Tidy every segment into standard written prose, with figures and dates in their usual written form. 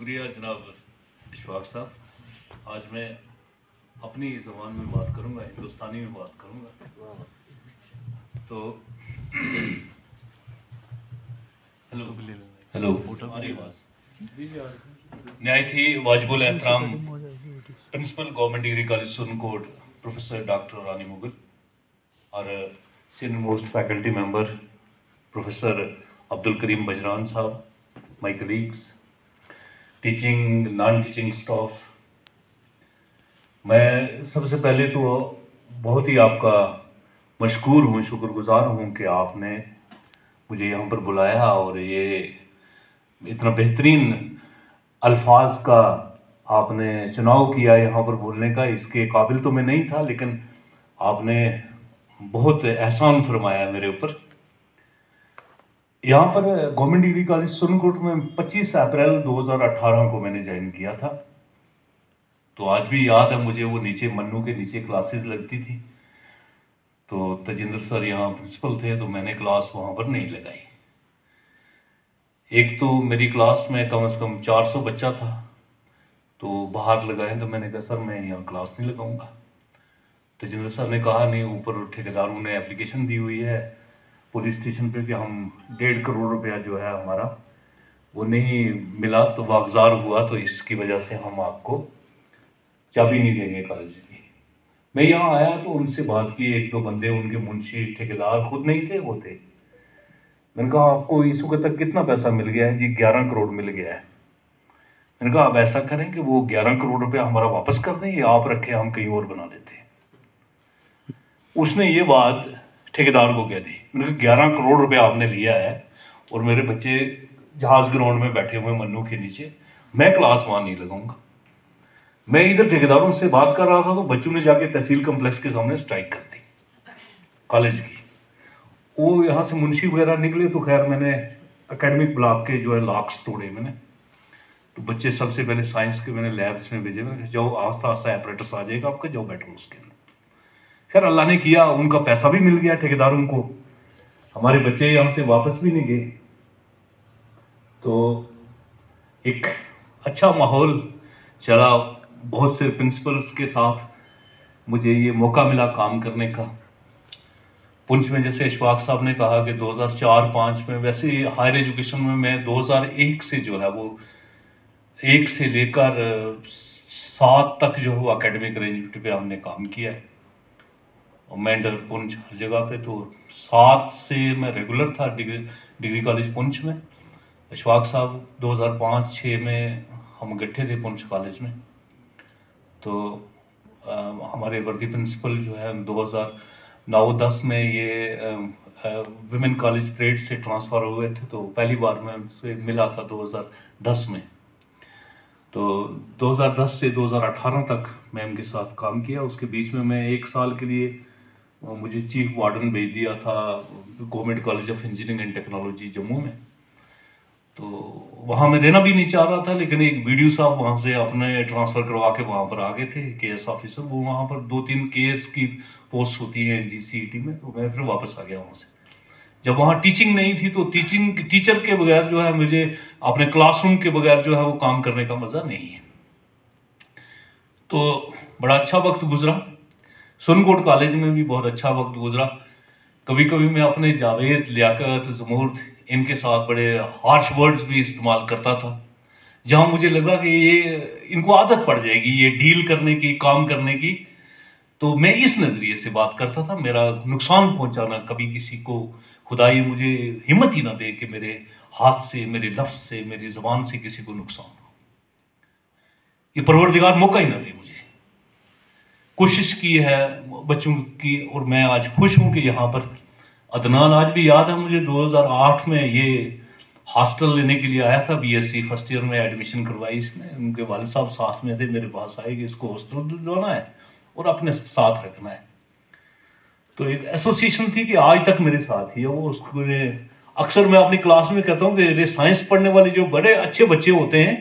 शुक्रिया जनाब इशफाक साहब। आज मैं अपनी ज़बान में बात करूंगा, हिंदुस्तानी में बात करूंगा। तो हेलो हमारी आवाज़ न्याय थी वाजिबुल एहतराम principal government degree college Surankote professor doctor Rani Mughal और senior most faculty member professor Abdul Karim Bajran sahab, my colleagues, teaching non teaching staff, मैं सबसे पहले तो बहुत ही आपका मशकूर हूँ, शुक्रगुजार हूँ कि आपने मुझे यहाँ पर बुलाया और ये इतना बेहतरीन अल्फाज का आपने चुनाव किया यहाँ पर बोलने का। इसके काबिल तो मैं नहीं था, लेकिन आपने बहुत एहसान फरमाया मेरे ऊपर। यहाँ पर गवर्नमेंट डिग्री कॉलेज सुरनकोट में 25 अप्रैल 2018 को मैंने ज्वाइन किया था। तो आज भी याद है मुझे, वो नीचे मन्नू के नीचे क्लासेस लगती थी, तो तजिंदर सर यहाँ प्रिंसिपल थे, तो मैंने क्लास वहाँ पर नहीं लगाई। एक तो मेरी क्लास में कम से कम 400 बच्चा था, तो बाहर लगाए, तो मैंने कहा सर मैं यहाँ क्लास नहीं लगाऊंगा। तजिंदर सर ने कहा नहीं, ऊपर ठेकेदारों ने एप्लीकेशन दी हुई है पुलिस स्टेशन पे कि हम 1.5 करोड़ रुपया जो है हमारा वो नहीं मिला, तो वागजार हुआ, तो इसकी वजह से हम आपको चाबी नहीं देंगे कॉलेज की। मैं यहाँ आया तो उनसे बात की, एक दो बंदे उनके मुंशी ठेकेदार खुद नहीं थे, वो थे। मैंने कहा आपको इस वक्त तक कितना पैसा मिल गया है? जी 11 करोड़ मिल गया है। मैंने कहा आप ऐसा करें कि वो 11 करोड़ रुपया हमारा वापस कर दें, या आप रखें, हम कहीं और बना देते हैं। उसने ये बात ठेकेदार को कह दी। मैंने कहा 11 करोड़ रुपया आपने लिया है और मेरे बच्चे जहाज ग्राउंड में बैठे हुए मन्नू के नीचे, मैं क्लास वहां नहीं लगाऊंगा। मैं इधर ठेकेदारों से बात कर रहा था, तो बच्चों ने जाके तहसील कम्प्लेक्स के सामने स्ट्राइक कर दी कॉलेज की। वो यहाँ से मुंशी वगैरह निकले, तो खैर मैंने एकेडमिक ब्लॉक के जो है लॉक्स तोड़े मैंने। तो बच्चे सबसे पहले साइंस के मैंने लैब्स में भेजे, मैंने जाओ आस्ता आस्ता एपरेटस आ जाएगा आपका, जाओ बैठो उसके अंदर। खैर अल्लाह ने किया, उनका पैसा भी मिल गया ठेकेदारों को, हमारे बच्चे यहाँ से वापस भी नहीं गए। तो एक अच्छा माहौल चला, बहुत से प्रिंसिपल्स के साथ मुझे ये मौका मिला काम करने का। पुंछ में जैसे इशफाक साहब ने कहा कि 2004-5 में, वैसे हायर एजुकेशन में मैं 2001 से जो है वो 1 से लेकर 7 तक जो है एकेडमिक अरेंजमेंट पे हमने काम किया है, और मैं अंडर पुंछ हर जगह पे। तो 7 से मैं रेगुलर था डिग्री कॉलेज पुंछ में। इशफाक साहब 2005-6 में हम इकट्ठे थे पुंछ कॉलेज में। तो हमारे वर्दी प्रिंसिपल जो है 2009-10 में ये विमेन कॉलेज परेड से ट्रांसफ़र हुए थे, तो पहली बार मैं उनसे मिला था 2010 में। तो 2010 से 2018 तक मैं उनके साथ काम किया। उसके बीच में मैं 1 साल के लिए मुझे चीफ वार्डन भेज दिया था government college of engineering and technology Jammu में। तो वहाँ मैं रहना भी नहीं चाह रहा था, लेकिन एक वीडियो साहब वहाँ से अपने ट्रांसफ़र करवा के वहाँ पर आ गए थे, केएस ऑफिसर। वो वहाँ पर 2-3 केएस की पोस्ट होती है NGCET में, तो मैं फिर वापस आ गया वहाँ से। जब वहाँ टीचिंग नहीं थी, तो टीचर के बगैर जो है मुझे अपने क्लासरूम के बगैर जो है वो काम करने का मज़ा नहीं है। तो बड़ा अच्छा वक्त गुजरा, सुरनकोट कॉलेज में भी बहुत अच्छा वक्त गुजरा। कभी कभी मैं अपने जावेद, लियाकत, जमूर्द, इनके साथ बड़े हार्श वर्ड्स भी इस्तेमाल करता था, जहां मुझे लगा कि ये इनको आदत पड़ जाएगी ये डील करने की, काम करने की। तो मैं इस नज़रिए से बात करता था, मेरा नुकसान पहुंचाना कभी किसी को, खुदा ये मुझे हिम्मत ही ना दे कि मेरे हाथ से, मेरे लफ्ज़ से, मेरी ज़बान से किसी को नुकसान हो। ये परवरदिगार मौका ही ना दे मुझे। कोशिश की है बच्चों की, और मैं आज खुश हूँ कि यहाँ पर अदनान, आज भी याद है मुझे 2008 में ये हॉस्टल लेने के लिए आया था, BSc फर्स्ट ईयर में एडमिशन करवाई इसने। उनके वालिद साहब साथ में थे, मेरे पास आए कि इसको हॉस्टल दिलवाना है और अपने साथ रखना है। तो एक एसोसिएशन थी कि आज तक मेरे साथ ही है वो। उसको अक्सर मैं अपनी क्लास में कहता हूँ कि साइंस पढ़ने वाले जो बड़े अच्छे बच्चे होते हैं,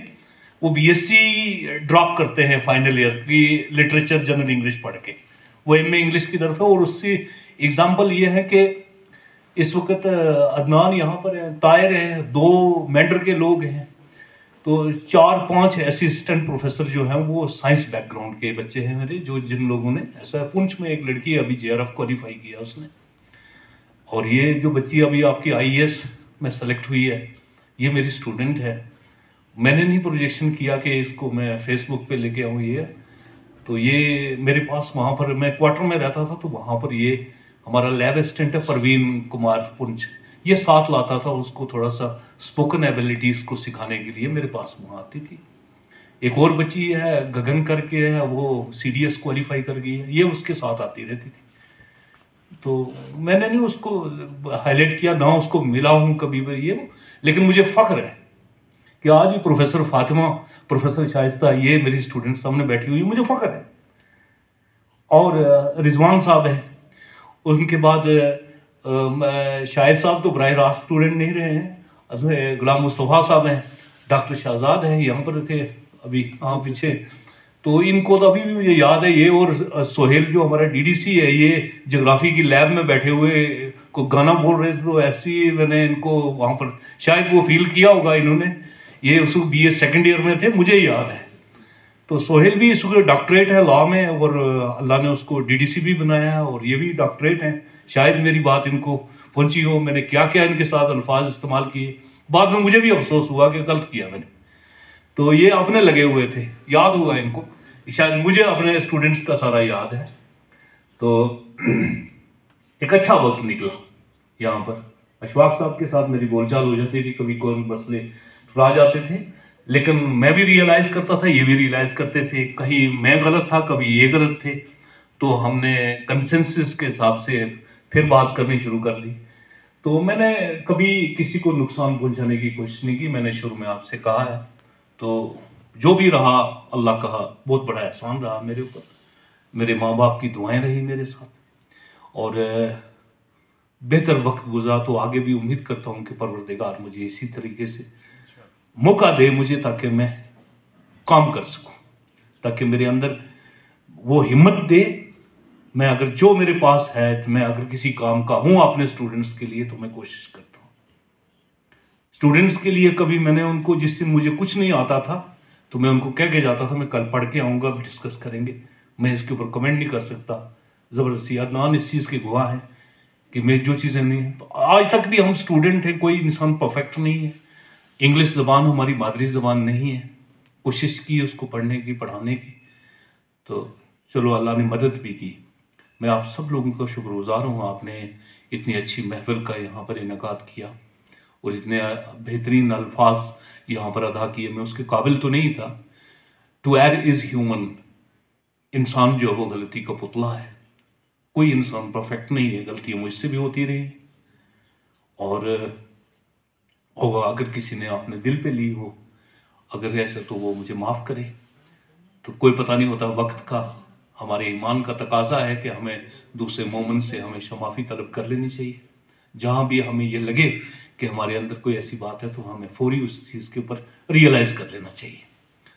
वो BSc ड्रॉप करते हैं फाइनल ईयर की लिटरेचर जनरल इंग्लिश पढ़ के, वो MA इंग्लिश की तरफ है। और उससे एग्जाम्पल ये है कि इस वक्त अदनान यहाँ पर है, तायर है, 2 मेंडर के लोग हैं, तो 4-5 असिस्टेंट प्रोफेसर जो हैं वो साइंस बैकग्राउंड के बच्चे हैं मेरे, जो जिन लोगों ने ऐसा पुंछ में एक लड़की अभी JRF क्वालिफाई किया उसने, और ये जो बच्ची अभी आपकी IAS में सेलेक्ट हुई है ये मेरी स्टूडेंट है। मैंने नहीं प्रोजेक्शन किया कि इसको मैं फेसबुक पे लेके आऊँ ये, तो ये मेरे पास वहाँ पर, मैं क्वार्टर में रहता था तो वहाँ पर ये हमारा लैब असिस्टेंट है परवीन कुमार पुंछ, ये साथ लाता था उसको थोड़ा सा स्पोकन एबिलिटीज़ को सिखाने के लिए मेरे पास वहाँ आती थी। एक और बच्ची है गगन करके है, वो CDS क्वालिफाई कर गई है, ये उसके साथ आती रहती थी। तो मैंने नहीं उसको हाईलाइट किया, ना उसको मिला हूँ कभी भी ये, लेकिन मुझे फख्र है कि आज ये प्रोफेसर फातिमा, प्रोफेसर शाइस्ता, ये मेरी स्टूडेंट सामने बैठी हुई है, मुझे फख्र है। और रिजवान साहब है, उनके बाद शाहिद साहब तो बराह रास्त स्टूडेंट नहीं रहे हैं, गुलाम मुस्तफ़ा साहब हैं, डॉक्टर शाहजाद हैं, यहाँ पर थे अभी हाँ पीछे, तो इनको तो अभी भी मुझे याद है। ये और सोहेल जो हमारा DDC है, ये ज्योग्राफी की लैब में बैठे हुए को गाना बोल रहे थे, तो ऐसी मैंने इनको वहाँ पर शायद वो फील किया होगा इन्होंने, ये उस BA सेकेंड ईयर में थे, मुझे याद है। तो सोहेल भी इसको डॉक्टरेट है लॉ में, और अल्लाह ने उसको DDC भी बनाया है, और ये भी डॉक्टरेट हैं। शायद मेरी बात इनको पहुंची हो, मैंने क्या क्या इनके साथ अल्फाज इस्तेमाल किए, बाद में मुझे भी अफसोस हुआ कि गलत किया मैंने। तो ये अपने लगे हुए थे, याद हुआ इनको, शायद मुझे अपने स्टूडेंट्स का सारा याद है। तो एक अच्छा वक्त निकला यहाँ पर, अशफाक साहब के साथ मेरी बोलचाल हो जाती थी, कभी कोई मसले आ जाते थे, लेकिन मैं भी रियलाइज करता था, ये भी रियलाइज करते थे, कहीं मैं गलत था कभी ये गलत थे, तो हमने कंसेंसस के हिसाब से फिर बात करनी शुरू कर दी। तो मैंने कभी किसी को नुकसान पहुंचाने की कोशिश नहीं की, मैंने शुरू में आपसे कहा है। तो जो भी रहा अल्लाह का बहुत बड़ा एहसान रहा मेरे ऊपर, मेरे माँ बाप की दुआएं रही मेरे साथ, और बेहतर वक्त गुजरा। तो आगे भी उम्मीद करता हूँ कि परवरदिगार मुझे इसी तरीके से मौका दे मुझे, ताकि मैं काम कर सकूं, ताकि मेरे अंदर वो हिम्मत दे। मैं अगर जो मेरे पास है, तो मैं अगर किसी काम का हूं अपने स्टूडेंट्स के लिए, तो मैं कोशिश करता हूं स्टूडेंट्स के लिए। कभी मैंने उनको, जिस दिन मुझे कुछ नहीं आता था तो मैं उनको कह के जाता था मैं कल पढ़ के आऊँगा, डिस्कस करेंगे, मैं इसके ऊपर कमेंट नहीं कर सकता। ज़बरदस्ती अदनान इस चीज़ के गवाह है कि मैं जो चीज़ें नहीं है, तो आज तक भी हम स्टूडेंट हैं, कोई इंसान परफेक्ट नहीं है। इंग्लिश ज़बान हमारी मादरी ज़बान नहीं है, कोशिश की उसको पढ़ने की, पढ़ाने की, तो चलो अल्लाह ने मदद भी की। मैं आप सब लोगों का शुक्रगुजार हूँ, आपने इतनी अच्छी महफिल का यहाँ पर इनेकाद किया और इतने बेहतरीन अल्फाज यहाँ पर अदा किए। मैं उसके काबिल तो नहीं था। टू एयर इज़ ह्यूमन, इंसान जो है वो गलती का पुतला है, कोई इंसान परफेक्ट नहीं है, गलतियाँ मुझसे भी होती रही, और अगर किसी ने अपने दिल पे ली हो, अगर ऐसे, तो वो मुझे माफ़ करे। तो कोई पता नहीं होता वक्त का, हमारे ईमान का तकाजा है कि हमें दूसरे मोमिन से हमेशा माफ़ी तलब कर लेनी चाहिए। जहाँ भी हमें ये लगे कि हमारे अंदर कोई ऐसी बात है, तो हमें फौरी उस चीज़ के ऊपर रियलाइज़ कर लेना चाहिए,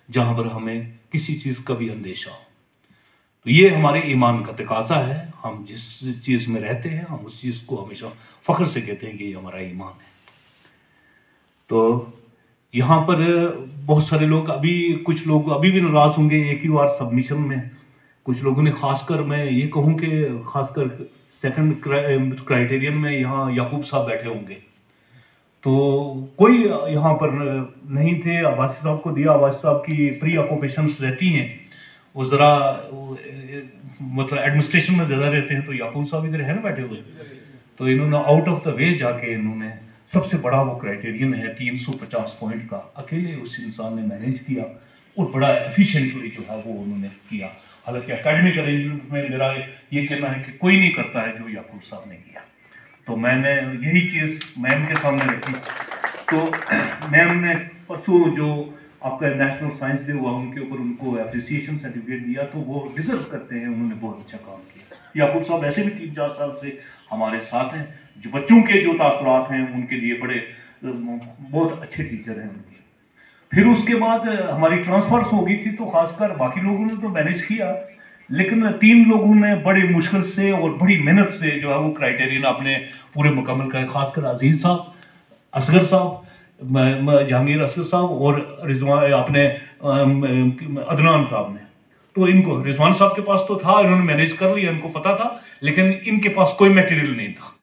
जहाँ पर हमें किसी चीज़ का भी अंदेशा हो। तो ये हमारे ईमान का तकाजा है। हम जिस चीज़ में रहते हैं, हम उस चीज़ को हमेशा फ़ख्र से कहते हैं कि ये हमारा ईमान है। तो यहाँ पर बहुत सारे लोग, अभी कुछ लोग अभी भी नाराज़ होंगे एक ही बार सबमिशन में। कुछ लोगों ने, खासकर मैं ये कहूँ कि खासकर सेकंड क्राइटेरियन में यहाँ याकूब साहब बैठे होंगे, तो कोई यहाँ पर नहीं थे। आवासी साहब को दिया, आवासी साहब की प्री ऑक्यूपेशंस रहती हैं, वो ज़रा मतलब एडमिनिस्ट्रेशन में ज़्यादा रहते हैं, तो याकूब साहब इधर है ना बैठे हुए, तो इन्होंने आउट ऑफ द वे जाके इन्होंने सबसे बड़ा वो क्राइटेरियन है 350 पॉइंट का, अकेले उस इंसान ने मैनेज किया और बड़ा एफिशिएंटली जो है वो उन्होंने किया। हालांकि एकेडमिक अरेंजमेंट में मेरा ये कहना है कि कोई नहीं करता है जो याकूब साहब ने किया। तो मैंने यही चीज़ मैम के सामने रखी। तो मैम ने परसों जो आपका नेशनल साइंस डे हुआ, उनके ऊपर उनको एप्रिसिएशन सर्टिफिकेट दिया, तो वो डिजर्व करते हैं, उन्होंने बहुत अच्छा काम किया। याकूब साहब ऐसे भी 3-4 साल से हमारे साथ हैं, जो बच्चों के जो तासुरात हैं उनके लिए बड़े बहुत अच्छे टीचर हैं उनके। फिर उसके बाद हमारी ट्रांसफर्स हो गई थी, तो खासकर बाकी लोगों ने तो मैनेज किया, लेकिन 3 लोगों ने बड़ी मुश्किल से और बड़ी मेहनत से जो है वो क्राइटेरियन आपने पूरे मुकम्मल किया। खासकर अजीज साहब, असगर साहब, जहांगीर असद साहब और रिजवान अपने अदनान साहब ने। तो इनको रिजवान साहब के पास तो था, इन्होंने मैनेज कर लिया, इनको पता था, लेकिन इनके पास कोई मटेरियल नहीं था।